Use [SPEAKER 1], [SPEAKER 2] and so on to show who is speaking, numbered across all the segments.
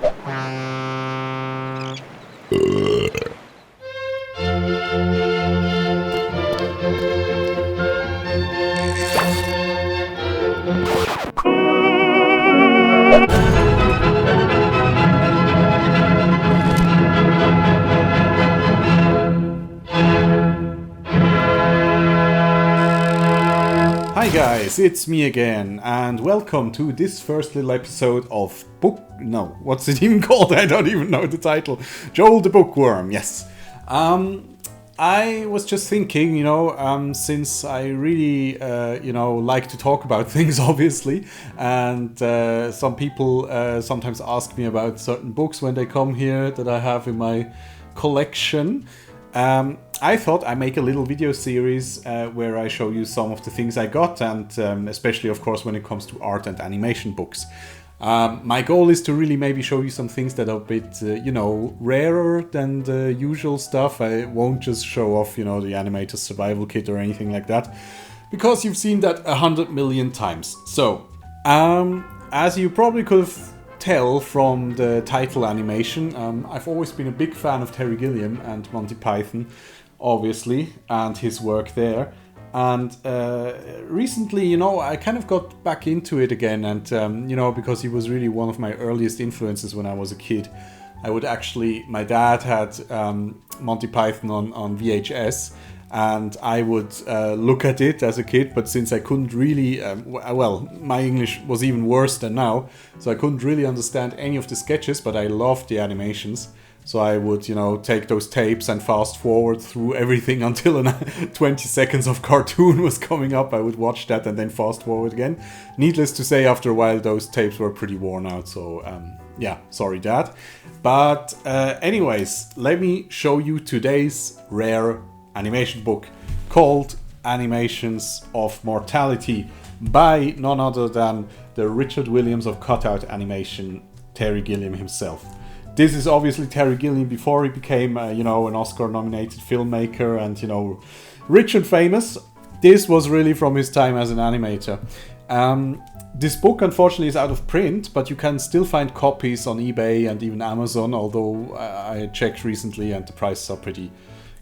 [SPEAKER 1] Hi guys, it's me again, and welcome to this first little episode of what's it even called? I don't even know the title. Joel the Bookworm, yes. I was just thinking, since I really, like to talk about things, obviously, and some people sometimes ask me about certain books when they come here that I have in my collection. I thought I'd make a little video series where I show you some of the things I got, and especially, of course, when it comes to art and animation books. My goal is to really maybe show you some things that are a bit, rarer than the usual stuff. I won't just show off, the animator's survival kit or anything like that, because you've seen that 100 million times. So, as you probably could have tell from the title animation, I've always been a big fan of Terry Gilliam and Monty Python, obviously, and his work there. And recently, I kind of got back into it again, and because he was really one of my earliest influences when I was a kid. My dad had Monty Python on VHS, and I would look at it as a kid, but since I couldn't really, my English was even worse than now, so I couldn't really understand any of the sketches, but I loved the animations. So I would, take those tapes and fast forward through everything until 20 seconds of cartoon was coming up. I would watch that and then fast forward again. Needless to say, after a while, those tapes were pretty worn out, so sorry, Dad. But anyways, let me show you today's rare animation book called Animations of Mortality by none other than the Richard Williams of cutout animation, Terry Gilliam himself. This is obviously Terry Gilliam before he became, an Oscar-nominated filmmaker and, rich and famous. This was really from his time as an animator. This book, unfortunately, is out of print, but you can still find copies on eBay and even Amazon, although I checked recently and the prices are pretty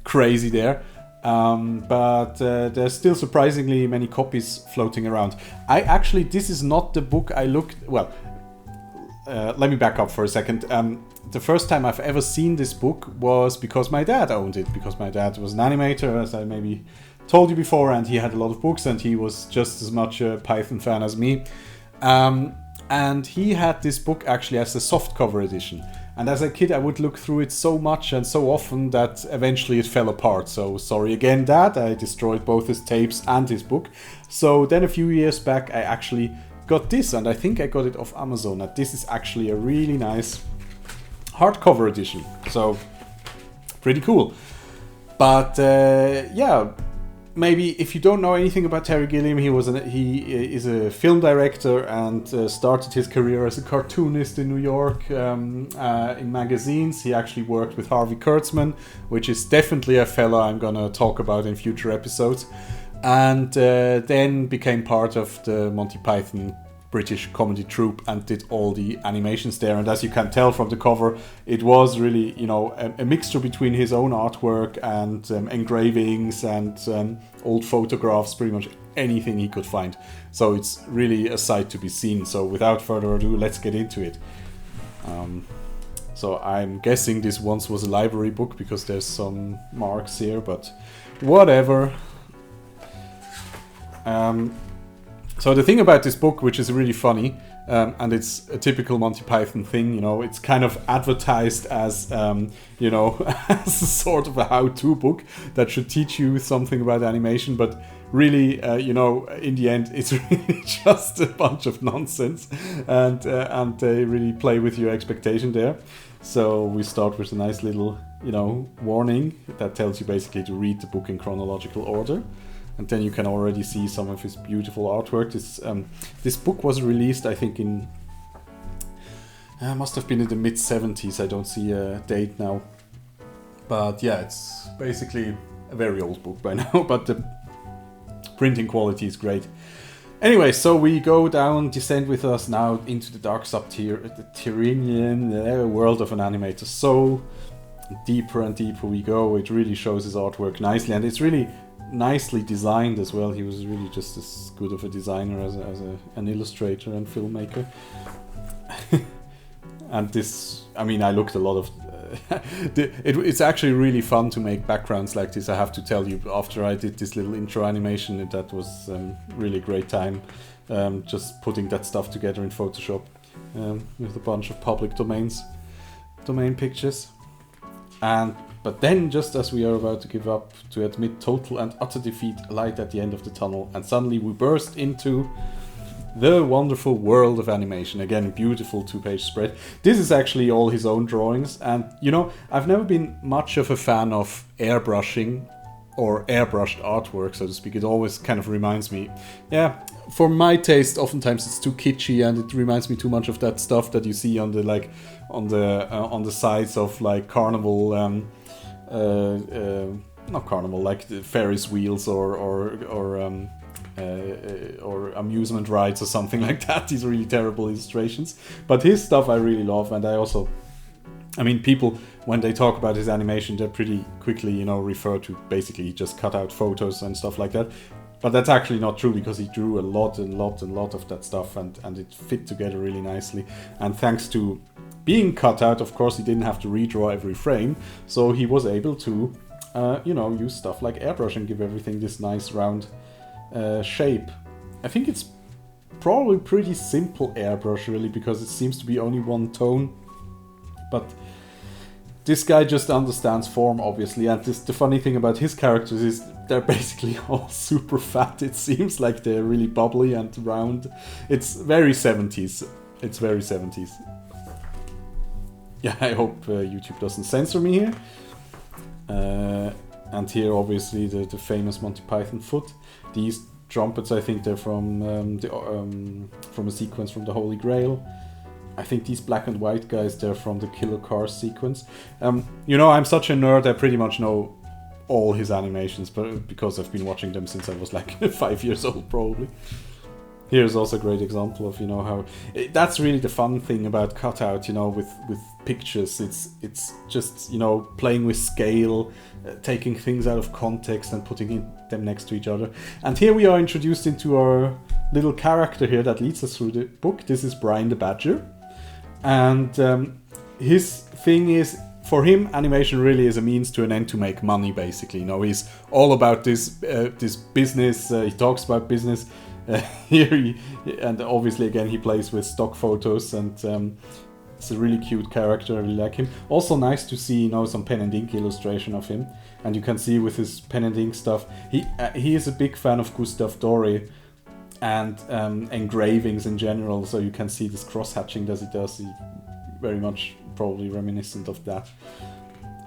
[SPEAKER 1] crazy there. But there's still surprisingly many copies floating around. This is not the book I looked... Well, let me back up for a second. The first time I've ever seen this book was because my dad owned it, because my dad was an animator, as I maybe told you before, and he had a lot of books, and he was just as much a Python fan as me. And he had this book actually as a softcover edition. And as a kid, I would look through it so much and so often that eventually it fell apart. So sorry again, Dad, I destroyed both his tapes and his book. So then a few years back, I actually got this, and I think I got it off Amazon. And this is actually a really nice hardcover edition, so pretty cool. But maybe if you don't know anything about Terry Gilliam, he is a film director and started his career as a cartoonist in New York in magazines. He actually worked with Harvey Kurtzman, which is definitely a fella I'm gonna talk about in future episodes, and then became part of the Monty Python British comedy troupe and did all the animations there. And as you can tell from the cover, it was really, a mixture between his own artwork and engravings and old photographs, pretty much anything he could find. So it's really a sight to be seen. So without further ado, let's get into it. So I'm guessing this once was a library book because there's some marks here, but whatever. So the thing about this book, which is really funny, and it's a typical Monty Python thing, it's kind of advertised as, as a sort of a how-to book that should teach you something about animation, but really, in the end, it's really just a bunch of nonsense, and they really play with your expectation there. So we start with a nice little, warning that tells you basically to read the book in chronological order. And then you can already see some of his beautiful artwork. This book was released, I think, must have been in the mid-70s. I don't see a date now. But yeah, it's basically a very old book by now, but the printing quality is great. Anyway, so we descend with us now into the dark subterranean world of an animator. So deeper and deeper we go. It really shows his artwork nicely, and it's really nicely designed as well. He was really just as good of a designer as an illustrator and filmmaker. And this, I mean, I looked a lot of it's actually really fun to make backgrounds like this, I have to tell you. After I did this little intro animation, that was really a great time, just putting that stuff together in Photoshop with a bunch of public domain pictures. But then, just as we are about to give up, to admit total and utter defeat, light at the end of the tunnel, and suddenly we burst into the wonderful world of animation. Again, beautiful 2-page spread. This is actually all his own drawings, and you know, I've never been much of a fan of airbrushing or airbrushed artwork, so to speak. It always kind of reminds me, for my taste, oftentimes it's too kitschy, and it reminds me too much of that stuff that you see on the sides of like carnival, not carnival, like the Ferris wheels or amusement rides or something like that. These really terrible illustrations. But his stuff I really love, and I mean, people, when they talk about his animation, they pretty quickly, you know, refer to basically just cut out photos and stuff like that. But that's actually not true, because he drew a lot of that stuff, and it fit together really nicely. And thanks to being cut out, of course, he didn't have to redraw every frame, so he was able to, use stuff like airbrush and give everything this nice round shape. I think it's probably pretty simple airbrush, really, because it seems to be only one tone. But this guy just understands form, obviously, and the funny thing about his characters is they're basically all super fat. It seems like they're really bubbly and round. It's very 70s. It's very 70s. Yeah, I hope YouTube doesn't censor me here. And here, obviously, the famous Monty Python foot. These trumpets, I think they're from a sequence from the Holy Grail. I think these black and white guys, they're from the Killer Cars sequence. I'm such a nerd, I pretty much know all his animations, but because I've been watching them since I was like 5 years old, probably. Here's also a great example of, how... That's really the fun thing about cutout, with pictures. It's just, playing with scale, taking things out of context and putting them next to each other. And here we are introduced into our little character here that leads us through the book. This is Brian the Badger. And his thing is, for him, animation really is a means to an end to make money, basically. He's all about this business. He talks about business. And obviously, again, he plays with stock photos, and it's a really cute character. I really like him. Also nice to see, some pen and ink illustration of him. And you can see with his pen and ink stuff, he is a big fan of Gustave Doré and engravings in general. So you can see this cross-hatching that he does. He very much probably reminiscent of that.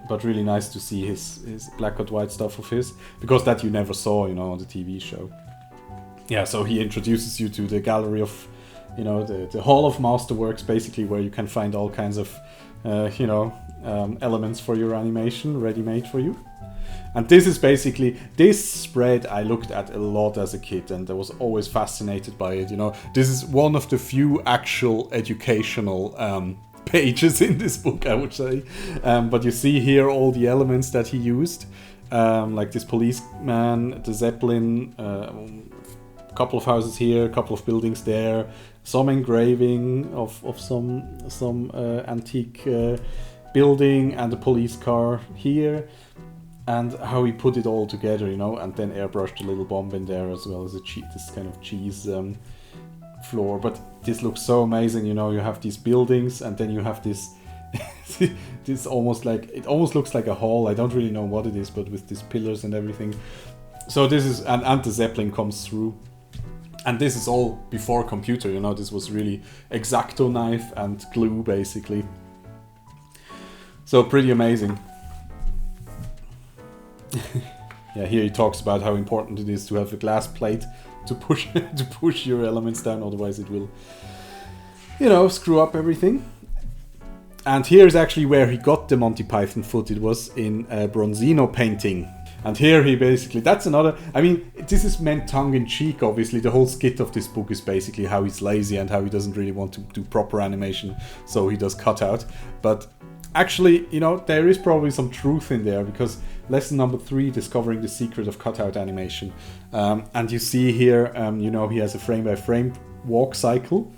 [SPEAKER 1] But really nice to see his black and white stuff of his, because that you never saw, on the TV show. Yeah, so he introduces you to the gallery of, the Hall of Masterworks, basically, where you can find all kinds of, elements for your animation ready-made for you. And this is basically, this spread I looked at a lot as a kid, and I was always fascinated by it, This is one of the few actual educational pages in this book, I would say. But you see here all the elements that he used, like this policeman, the Zeppelin, a couple of houses here, a couple of buildings there, some engraving of some antique building, and a police car here, and how he put it all together, and then airbrushed a little bomb in there, as well as this kind of cheese floor. But this looks so amazing, you have these buildings, and then you have this this almost looks like a hall. I don't really know what it is, but with these pillars and everything. So this is, and the Zeppelin comes through. And this is all before computer, this was really X-Acto knife and glue, basically. So pretty amazing. Yeah, here he talks about how important it is to have a glass plate to push your elements down, otherwise it will, screw up everything. And here's actually where he got the Monty Python foot. It was in a Bronzino painting. And here he basically, that's another, I mean, this is meant tongue-in-cheek, obviously. The whole skit of this book is basically how he's lazy and how he doesn't really want to do proper animation, so he does cutout. But actually, you know, there is probably some truth in there, because lesson number 3, discovering the secret of cutout animation. And you see here, you know, he has a frame-by-frame walk cycle.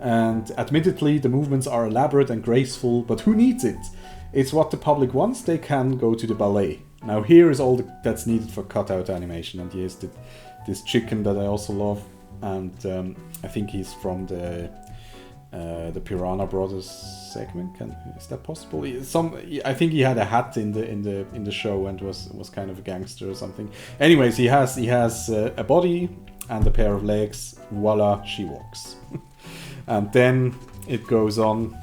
[SPEAKER 1] And admittedly, the movements are elaborate and graceful, but who needs it? It's what the public wants. They can go to the ballet. Now here is all that's needed for cutout animation. And here's this chicken that I also love. And I think he's from the Piranha Brothers segment. Is that possible? I think he had a hat in the show and was kind of a gangster or something. Anyways, he has a body and a pair of legs. Voila, she walks. And then it goes on,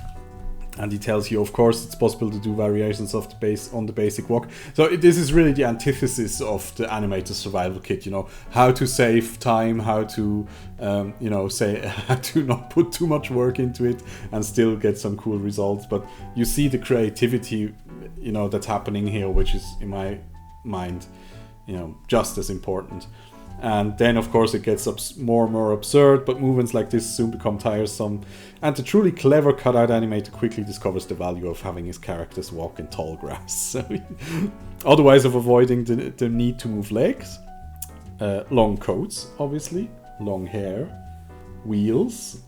[SPEAKER 1] and he tells you, of course, it's possible to do variations of the basic walk. So this is really the antithesis of the animator survival kit. You know, how to save time, how to, you know, how to not put too much work into it and still get some cool results. But you see the creativity, you know, that's happening here, which is, in my mind, you know, just as important. And then, of course, it gets more and more absurd, but movements like this soon become tiresome. And the truly clever cutout animator quickly discovers the value of having his characters walk in tall grass. Otherwise, of avoiding the need to move legs, long coats, obviously, long hair, wheels,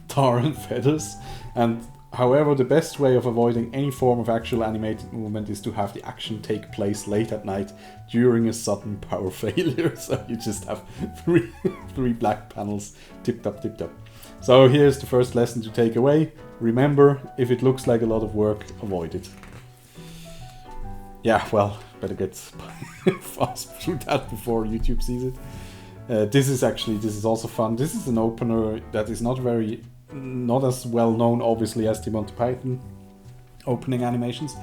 [SPEAKER 1] tar and feathers, and however, the best way of avoiding any form of actual animated movement is to have the action take place late at night during a sudden power failure. So you just have three black panels tipped up. So here's the first lesson to take away. Remember, if it looks like a lot of work, avoid it. Yeah, well, better get fast through that before YouTube sees it. This is also fun. This is an opener that is not as well known, obviously, as the Monty Python opening animations.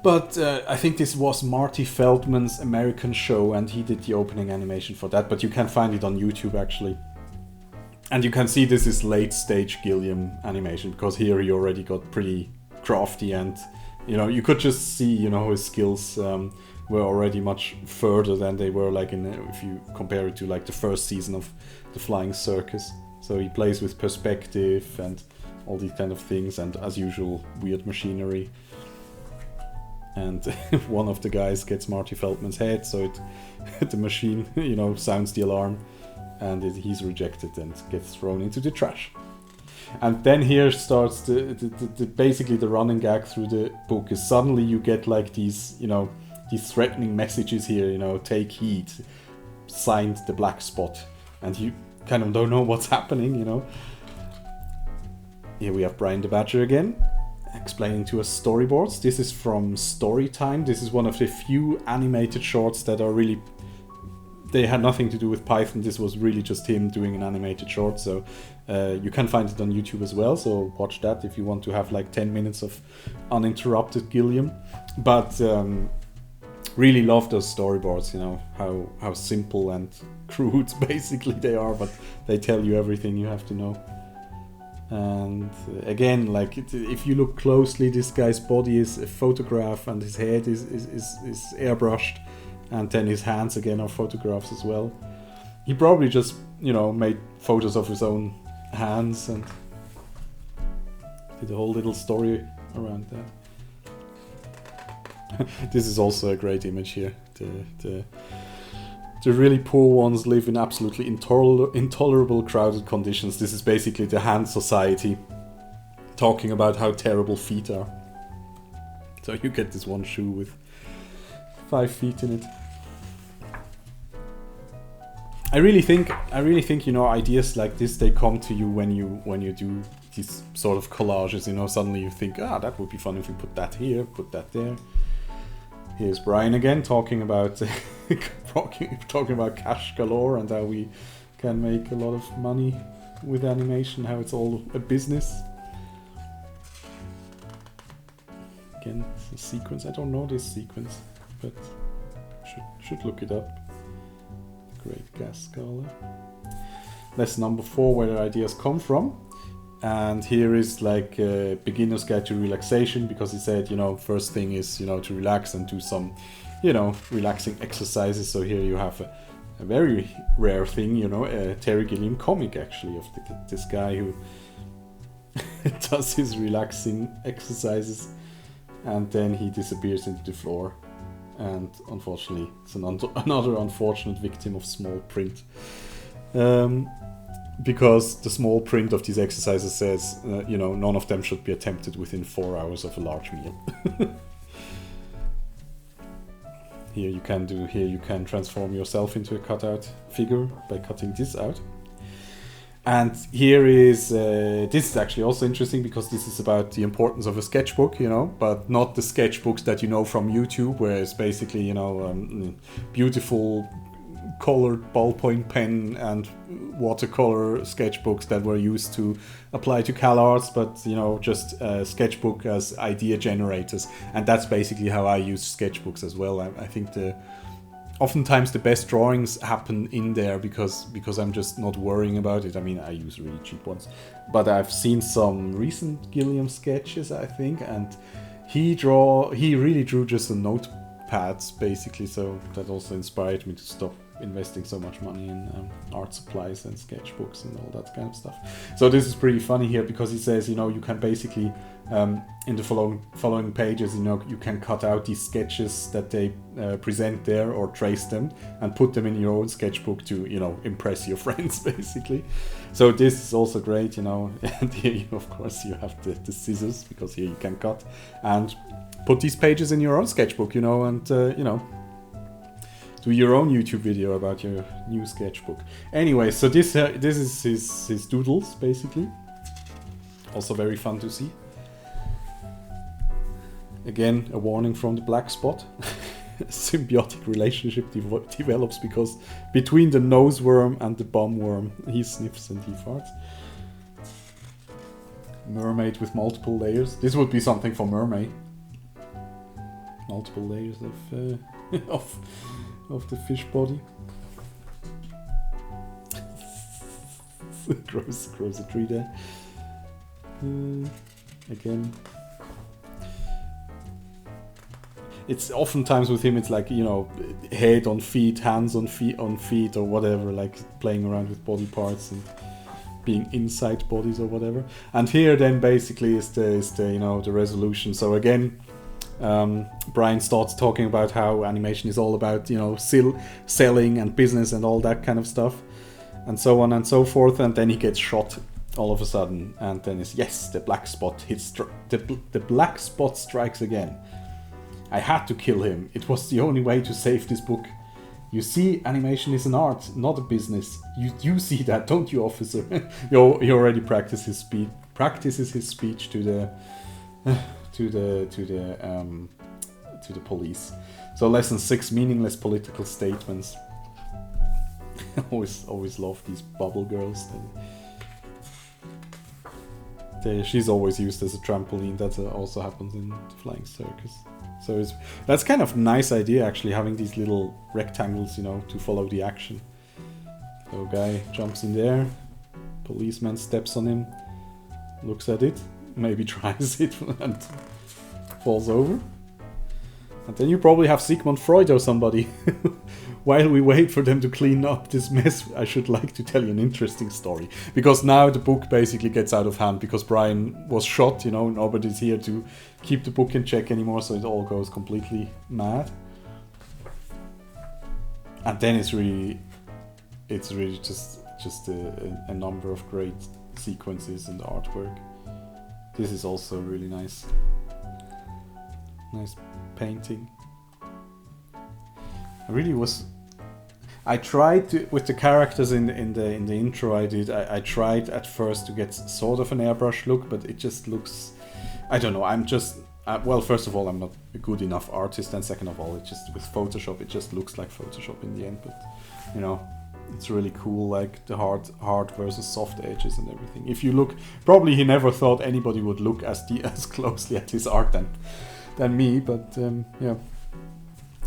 [SPEAKER 1] But I think this was Marty Feldman's American show, and he did the opening animation for that. But you can find it on YouTube, actually. And you can see this is late stage Gilliam animation, because here he already got pretty crafty, and you know, you could just see, you know, his skills were already much further than they were, like if you compare it to like the first season of The Flying Circus. So he plays with perspective and all these kind of things, and as usual, weird machinery. And one of the guys gets Marty Feldman's head, so the machine, you know, sounds the alarm, and he's rejected and gets thrown into the trash. And then here starts basically the running gag through the book is suddenly you get like these, you know, these threatening messages here, you know, take heed, signed the Black Spot, and you kind of don't know what's happening, you know. Here we have Brian the Badger again, explaining to us storyboards. This is from Storytime. This is one of the few animated shorts that are really... They had nothing to do with Python. This was really just him doing an animated short. So you can find it on YouTube as well. So watch that if you want to have like 10 minutes of uninterrupted Gilliam. But really love those storyboards, you know, how simple and crude basically they are, but they tell you everything you have to know. And again, like if you look closely, this guy's body is a photograph and his head is airbrushed, and then his hands again are photographs as well. He probably just, you know, made photos of his own hands and did a whole little story around that. This is also a great image here. The really poor ones live in absolutely intolerable crowded conditions. This is basically the Hand Society talking about how terrible feet are. So you get this one shoe with 5 feet in it. I really think, you know, ideas like this, they come to you when you do these sort of collages, you know. Suddenly you think, that would be fun if we put that here, put that there. Here's Brian again talking about talking about cash galore and how we can make a lot of money with animation, how it's all a business. Again, it's a sequence. I don't know this sequence, but should look it up. Great gas scala. Lesson number 4, where the ideas come from. And here is like a beginner's guide to relaxation, because he said, you know, first thing is, you know, to relax and do some relaxing exercises. So here you have a very rare thing, a Terry Gilliam comic actually of this guy who does his relaxing exercises and then he disappears into the floor. And unfortunately, it's another unfortunate victim of small print. Because the small print of these exercises says, none of them should be attempted within 4 hours of a large meal. Here you can transform yourself into a cutout figure by cutting this out. And here is, this is actually also interesting because this is about the importance of a sketchbook, but not the sketchbooks that you know from YouTube, where it's basically, beautiful colored ballpoint pen and watercolor sketchbooks that were used to apply to CalArts, but just a sketchbook as idea generators. And that's basically how I use sketchbooks as well. I think oftentimes the best drawings happen in there because I'm just not worrying about it. I mean, I use really cheap ones, but I've seen some recent Gilliam sketches, I think, and he really drew just on notepads basically, so that also inspired me to stop investing so much money in art supplies and sketchbooks and all that kind of stuff. So this is pretty funny here because he says, you can basically in the following pages, you can cut out these sketches that they present there or trace them and put them in your own sketchbook to, impress your friends basically. So this is also great, and here of course you have the scissors because here you can cut and put these pages in your own sketchbook, and do your own YouTube video about your new sketchbook. Anyway, so this is his doodles basically. Also very fun to see. Again, a warning from the black spot. A symbiotic relationship develops because between the nose worm and the bum worm, he sniffs and he farts. Mermaid with multiple layers. This would be something for mermaid. Multiple layers of the fish body. grows a tree there. Again, it's oftentimes with him it's like, head on feet, hands on feet or whatever, like playing around with body parts and being inside bodies or whatever. And here then basically is the resolution. So again, Brian starts talking about how animation is all about, selling and business and all that kind of stuff, and so on and so forth. And then he gets shot all of a sudden, and then it's the black spot hits. The black spot strikes again. I had to kill him. It was the only way to save this book. You see, animation is an art, not a business. You see that, don't you, officer? he already practices his speech to the police. So lesson 6, meaningless political statements. always love these bubble girls. She's always used as a trampoline. That also happens in the Flying Circus. So that's kind of a nice idea actually, having these little rectangles, to follow the action. So guy jumps in there, policeman steps on him, looks at it, maybe tries it and falls over. And then you probably have Sigmund Freud or somebody. While we wait for them to clean up this mess, I should like to tell you an interesting story. Because now the book basically gets out of hand because Brian was shot, nobody's here to keep the book in check anymore, so it all goes completely mad. And then it's really just a number of great sequences and artwork. This is also really nice painting. I tried to, with the characters in the intro I tried at first to get sort of an airbrush look, but it just looks, I don't know, I'm just, well, first of all, I'm not a good enough artist, and second of all, it just, with Photoshop, it just looks like Photoshop in the end, but, it's really cool, like the hard versus soft edges and everything. If you look, probably he never thought anybody would look as closely at his art than me, but yeah,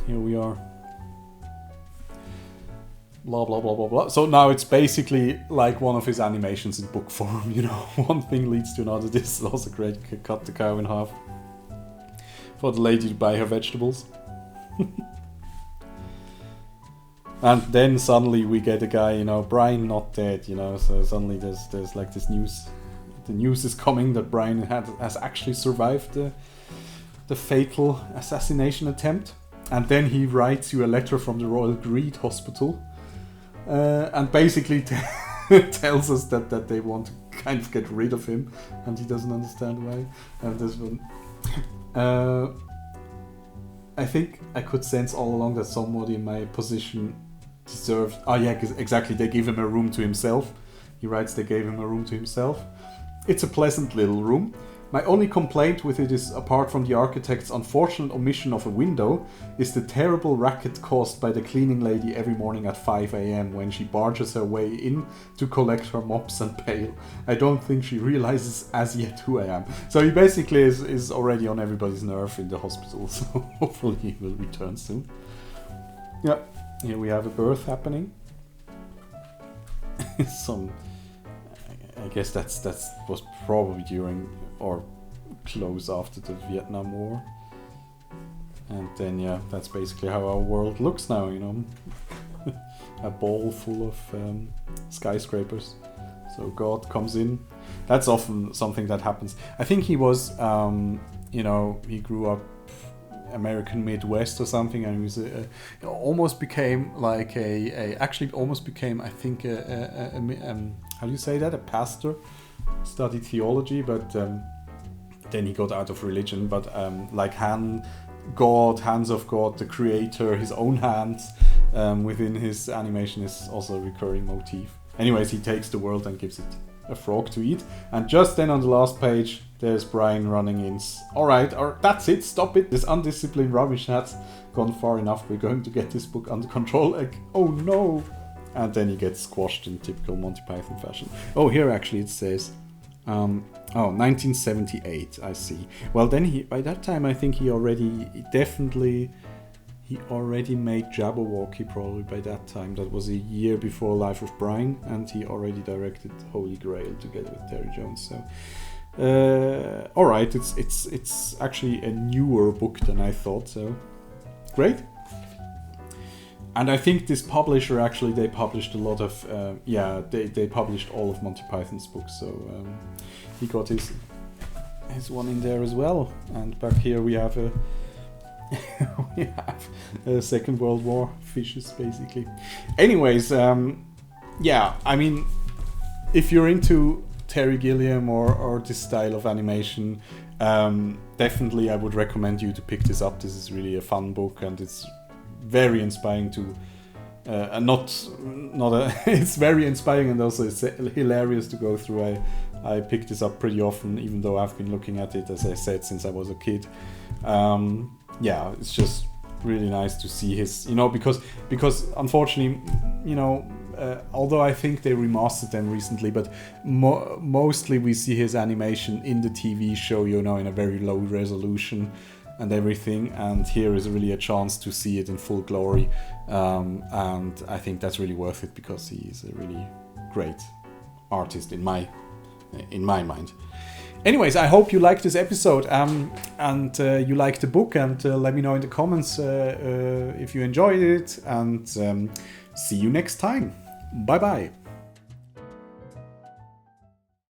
[SPEAKER 1] here we are. Blah blah blah blah blah. So now it's basically like one of his animations in book form, one thing leads to another. This is also great. Cut the cow in half for the lady to buy her vegetables. And then suddenly we get a guy, you know, Brian not dead, you know, so suddenly there's like this news. The news is coming that Brian has actually survived the fatal assassination attempt. And then he writes you a letter from the Royal Greed Hospital and basically tells us that they want to kind of get rid of him, and he doesn't understand why. And this one, I think I could sense all along that somebody in my position deserved... Oh yeah, exactly, they give him a room to himself. He writes they gave him a room to himself. It's a pleasant little room. My only complaint with it is, apart from the architect's unfortunate omission of a window, is the terrible racket caused by the cleaning lady every morning at 5 a.m. when she barges her way in to collect her mops and pail. I don't think she realizes as yet who I am. So he basically is already on everybody's nerve in the hospital, so hopefully he will return soon. Yeah, here we have a birth happening. I guess that was probably during or close after the Vietnam War. And then yeah, that's basically how our world looks now, you know. A ball full of skyscrapers. So God comes in. That's often something that happens. I think he was, you know, he grew up American Midwest or something, and he was almost became like actually almost became, I think, how do you say that? A pastor. Studied theology, but then he got out of religion. But like hands of God, the creator, his own hands within his animation is also a recurring motif. Anyways, he takes the world and gives it a frog to eat. And just then on the last page, there's Brian running in. Alright, that's it, stop it. This undisciplined rubbish has gone far enough. We're going to get this book under control. Like, oh no. And then he gets squashed in typical Monty Python fashion. Oh, here actually it says, 1978, I see. Well, then by that time I think he already made Jabberwocky probably by that time. That was a year before Life of Brian, and he already directed Holy Grail together with Terry Jones. So, alright, it's actually a newer book than I thought, so great. And I think this publisher actually, they published a lot of, they published all of Monty Python's books, so he got his one in there as well. And back here we have a Second World War fishes, basically. Anyways, yeah, I mean, if you're into Terry Gilliam or this style of animation, definitely I would recommend you to pick this up. This is really a fun book, and it's very inspiring to it's very inspiring, and also it's hilarious to go through. I pick this up pretty often, even though I've been looking at it, as I said, since I was a kid. Yeah, it's just really nice to see his, you know, because unfortunately, you know, although I think they remastered them recently, but mostly we see his animation in the TV show, you know, in a very low resolution and everything, and here is really a chance to see it in full glory, and I think that's really worth it, because he is a really great artist in my mind. Anyways, I hope you liked this episode, and you liked the book, and let me know in the comments if you enjoyed it, and see you next time. Bye bye.